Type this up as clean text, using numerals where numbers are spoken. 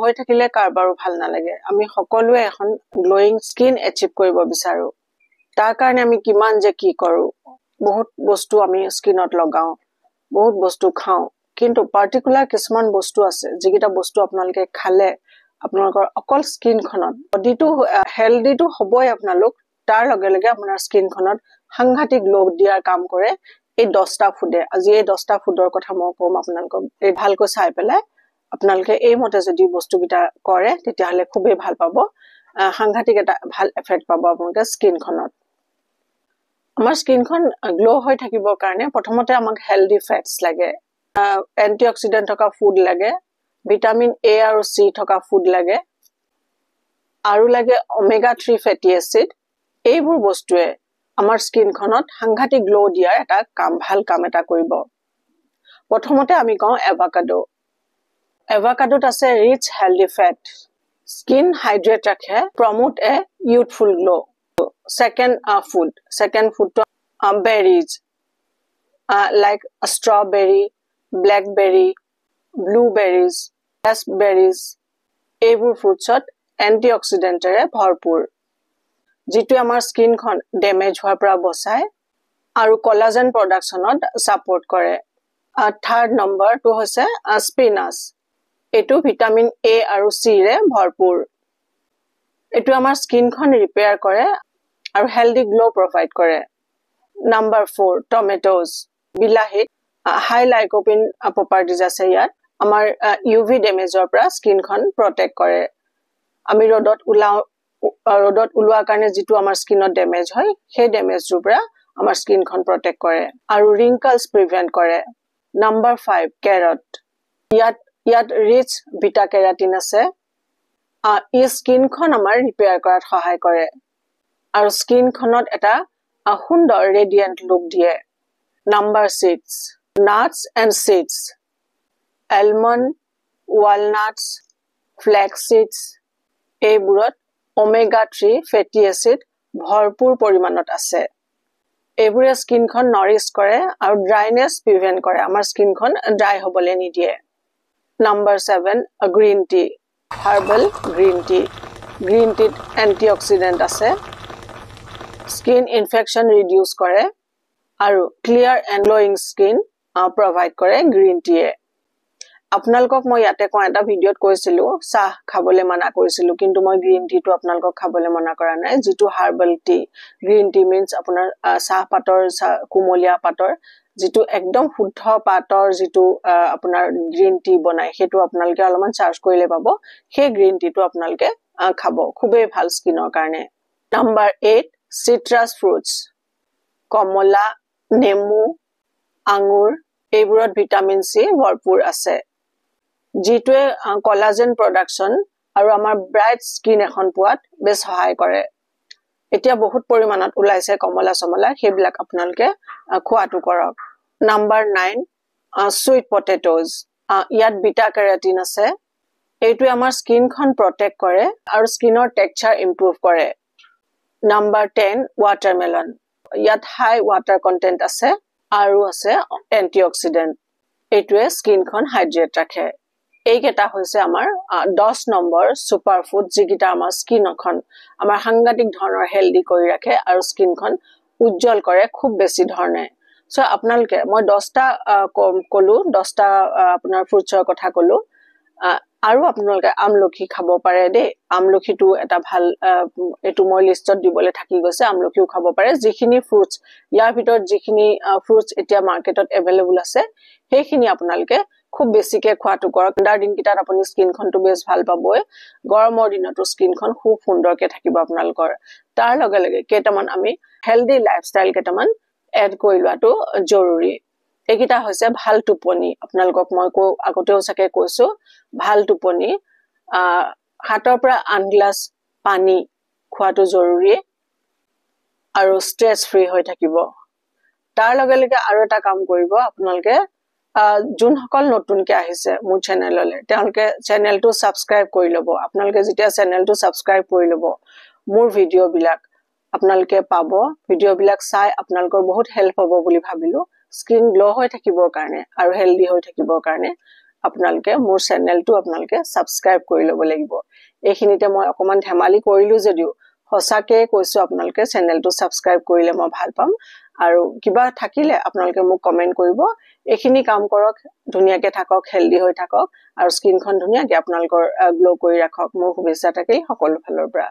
হৈ থাকিলে কাৰবাৰো ভাল নালাগে আমি সকলোৱে এখন গ্লোয়িং স্কিন এচিভ কৰিব বিচাৰো তাৰ কাৰণে আমি কিমান যে কি কৰো বহুত বস্তু আমি স্কিনত লগাও বহুত বস্তু খাও কিন্তু পাৰ্টিকুলাৰ কিছুমান বস্তু আছে যিকিটা বস্তু আপোনালোকে খালে আপোনালোকৰ অকল স্কিনখনত বডিটো হেলদিটো হ'বই আপোনালোক তাৰ লগে লগে আপোনাৰ স্কিনখনত সাংঘাতিক গ্লো দিয়াৰ কাম কৰে এই 10টা ফুডে আজি এই 10টা ফুডৰ কথা মই কম আপোনালোকক এই ভালকৈ চাই পেলাই আপোনালোকে এই মতে যদি বস্তুকিটা কৰে তেতিয়া হলে খুবেই ভাল পাব সাংঘাতিক এটা ভাল এফেক্ট পাব আপোনালোকে স্কিনখনত আমাৰ স্কিনখন গ্লো হৈ থাকিবৰ কাৰণে প্ৰথমতে আমাক হেলদি ফেটস লাগে এন্টিঅক্সিডেন্ট থকা ফুড লাগে ভিটামিন এ আৰু সি থকা ফুড লাগে আৰু লাগে ওমেগা 3 ফেটি এসিড এইবোৰ বস্তুৱে আমাৰ স্কিনখনত সাংঘাতিক গ্লো দিয়াৰ এটা ভাল কাম এটা কৰিব প্ৰথমতে আমি কওঁ এভাকাডোত আছে rich healthy fat skin hydrate ৰাখে promote a youthful glow second food to berries like strawberry blackberry blueberries raspberries এইবোৰ ফ্ৰুটছত এন্টিঅক্সিডেন্টৰে ভৰপুৰ যেটো আমাৰ স্কিনখন ড্যামেজ হোৱাৰ পৰা বচায় আৰু কোলাজেন প্ৰডাকচনত সাপোৰ্ট কৰে থাৰ্ড নম্বৰটো হৈছে স্পিনাচ এটো ভিটামিন এ আৰু সি ৰে ভৰপুৰ এটো আমাৰ স্কিনখন ৰিপেয়াৰ কৰে আৰু হেলদি গ্লো প্ৰভাইড কৰে নাম্বাৰ 4 টমেটোজ বিলাহী হাই লাইকোপিন প্ৰপাৰ্টিজ আছে ইয়াত আমাৰ ইউভি ড্যামেজৰ পৰা স্কিনখন প্ৰটেক্ট কৰে আমি ৰদত উলোৱা কাৰণে যেটো আমাৰ স্কিনত ড্যামেজ হয় সেই ড্যামেজৰ পৰা আমাৰ স্কিনখন প্ৰটেক্ট কৰে আৰু ৰিংকলস প্ৰিভেন্ট কৰে নাম্বাৰ 5 কেৰট ইয়াত ৰিচ বিটা কেৰাটিন আছে ই স্কিনখন আমাৰ ৰিপেয়াৰ কৰাত সহায় কৰে আৰু স্কিনখনত এটা সুন্দৰ ৰেডিয়েন্ট লুক দিয়ে number 6 nuts and seeds almond walnuts flax seeds এইবোৰত ওমেগা 3 ফেটি এসিড ভৰপুৰ পৰিমাণত আছে এইবোৰে স্কিনখন নৰিশ কৰে আৰু ড্ৰাইনেছ প্ৰিভেন্ট কৰে আমাৰ স্কিনখন ড্ৰাই হ'বলৈ নিদিয়ে number 7 green tea herbal green টিত এন্টিঅক্সিডেন্ট আছে স্কিন ইনফেকশন ৰিডিউস কৰে আৰু clear and glowing skin provide কৰে গ্ৰীন টিয়ে আপোনালোকক মই ইয়াতে কোৱা এটা ভিডিঅত কৈছিলো চাহ খাবলৈ মানা কৰিছিলো কিন্তু মই গ্ৰীন টিটো আপোনালোকক খাবলৈ মানা কৰা নাই যেটো হাৰ্বাল টি গ্ৰীন টি মিন্স আপোনাৰ চাহ পাতৰ কুমলীয়া পাতৰ যেটো একদম শুদ্ধ পাতৰ যেটো আপোনাৰ গ্ৰীন টি বনাই হেতু আপোনালোকে অলপমান চাৰ্জ কৰিলে পাব সেই গ্ৰীন টিটো আপোনালোকে খাব খুবেই ভাল স্কিনৰ কাৰণে নাম্বাৰ 8 citrus fruits কমলা নেমু আঙুৰ এইবোৰত ভিটামিন সি ভৰপুৰ আছে যেটোৱে কোলাজেন প্ৰডাকচন আৰু আমাৰ ব্ৰাইট স্কিন এখন পোৱাত বেছ সহায় কৰে এতিয়া বহুত পৰিমাণত ওলাইছে কমলা সমলা হেবিলাক আপোনালোকে খোৱাটো কৰক নাম্বাৰ 9 sweet potatoes ইয়াত বিটা কেৰাটিন আছে এইটোৱে আমাৰ স্কিনখন প্ৰটেক্ট কৰে আৰু স্কিনৰ টেক্সচাৰ ইমপ্ৰুভ কৰে নাম্বাৰ 10 watermelon ইয়াত হাই ওয়াটাৰ কন্টেন্ট আছে আৰু আছে এন্টিঅক্সিডেন্ট এইটোৱে স্কিনখন হাইড্ৰেট ৰাখে এইকেটা হৈছে আমাৰ 10 নম্বৰ সুপাৰ ফুড যিকিটা আমাৰ স্কিনখন আমাৰ সাংঘাতিক ধৰণৰ হেলদি কৰি ৰাখে আৰু স্কিনখন উজ্জ্বল কৰে খুব বেছি ধৰণে সো আপোনালোকে মই 10টা কলো 10টা আপোনাৰ ফ্ৰুটছৰ কথা কলো আৰু আপোনালোকে আমলখি খাব পাৰে দে আমলখিটো এটা ভাল এটো মই লিষ্টত দিবলৈ থাকি গৈছে আমলখিও খাব পাৰে যিখিনি ফ্ৰুটছ ইয়াৰ ভিতৰত যিখিনি ফ্ৰুটছ এতিয়া মাৰ্কেটত अवेलेबल আছে সেইখিনি আপোনালোকে খুব বেছিকে খোৱাটো কৰক ঠাণ্ডাৰ দিনকিটাত আপুনি স্কিনখনটো বেছ ভাল পাবই গৰমৰ দিনতো স্কিনখন খুব সুন্দৰকে থাকিব আপোনালোকৰ তাৰ লগে লগে কেটামান আমি হেলদি লাইফষ্টাইল কেটামান এড কৰি লোৱাটো জৰুৰী একিটা হৈছে ভাল টোপনি আপোনালোকক মই আগতেও সাকে কৈছো ভাল টোপনি হাতৰ পৰা আন গ্লাস পানী খোৱাটো জৰুৰী আৰু ষ্ট্ৰেছ ফ্ৰী হৈ থাকিব তাৰ লগে লগে আৰু এটা কাম কৰিব আপোনালোকে জুন সকল নতুনকে আহিছে মোৰ চেনেললে তেওঁলোকে চেনেলটো সাবস্ক্ৰাইব কৰি লব আপোনালোকে যেতিয়া চেনেলটো সাবস্ক্ৰাইব কৰি লব মোৰ ভিডিও বিলাক আপোনালোকে পাব ভিডিও বিলাক চাই আপোনালোকৰ বহুত হেল্প হ'ব বুলি ভাবিলো স্কিন গ্লো হৈ থাকিবৰ কাৰণে আৰু হেলদি হৈ থাকিবৰ কাৰণে আপোনালোকে মোৰ চেনেলটো আপোনালোকে সাবস্ক্ৰাইব কৰি ল'ব লাগিব এইখিনিতে মই অকমান ধেমালি কৰিলো যদিও হসাকে কৈছো আপোনালোকে চেনেলটো সাবস্ক্ৰাইব কৰিলে মই ভাল পাম আৰু কিবা থাকিলে আপোনালোকে মোক কমেন্ট কৰিব এইখিনি কাম কৰক ধুনিয়াকে থাকক হেলদি হৈ থাকক আৰু স্কিনখন ধুনিয়াকে আপোনালোকৰ গ্লো কৰি ৰাখক মোৰ শুভেচ্ছা থাকিল সকলো ফালৰ পৰা